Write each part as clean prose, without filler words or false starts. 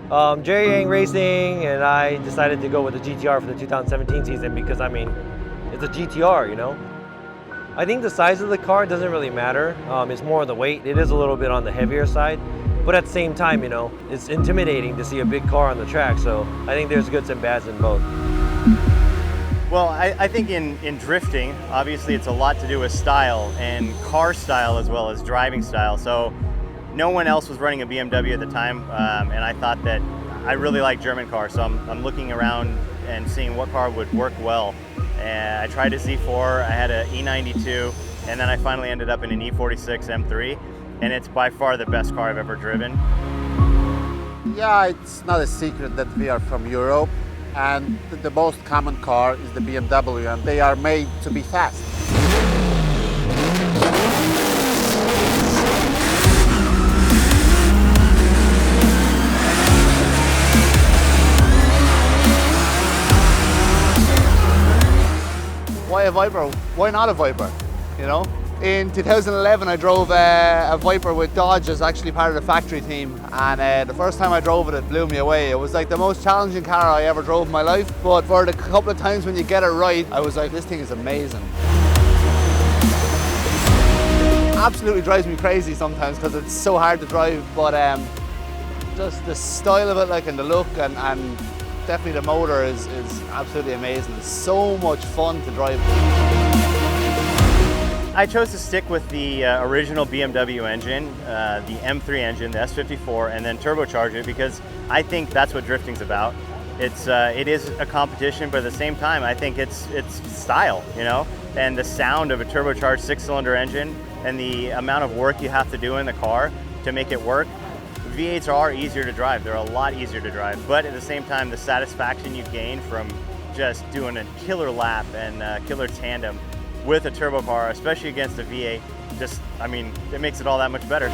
Jerry Yang Racing and I decided to go with the GTR for the 2017 season because, I mean, it's a GTR, you know? I think the size of the car doesn't really matter. It's more the weight. It is a little bit on the heavier side, but at the same time, you know, it's intimidating to see a big car on the track, so I think there's goods and bads in both. Well, I think in drifting, obviously it's a lot to do with style and car style as well as driving style. So no one else was running a BMW at the time, and I thought that I really like German cars, so I'm looking around and seeing what car would work well. And I tried a Z4, I had an E92, and then I finally ended up in an E46 M3, and it's by far the best car I've ever driven. Yeah, it's not a secret that we are from Europe, and the most common car is the BMW, and they are made to be fast. Why a Viper? Why not a Viper? You know? In 2011 I drove a Viper with Dodge as actually part of the factory team, and the first time I drove it, it blew me away. It was like the most challenging car I ever drove in my life, but for the couple of times when you get it right, I was like, this thing is amazing. Absolutely drives me crazy sometimes because it's so hard to drive, but just the style of it, like, and the look, and definitely the motor is absolutely amazing. It's so much fun to drive. I chose to stick with the original BMW engine, the M3 engine, the S54, and then turbocharge it because I think that's what drifting's about. It is a competition, but at the same time, I think it's style, you know? And the sound of a turbocharged 6-cylinder engine and the amount of work you have to do in the car to make it work. V8s are easier to drive. They're a lot easier to drive, but at the same time, the satisfaction you gain from just doing a killer lap and killer tandem with a turbo car, especially against a V8, it makes it all that much better.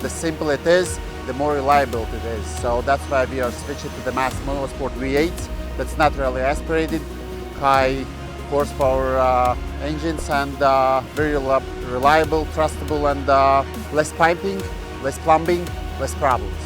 The simpler it is, the more reliable it is. So that's why we are switching to the mass motorsport V8. That's not really aspirated, high horsepower engines, and very reliable, trustable, and less piping, less plumbing, less problems.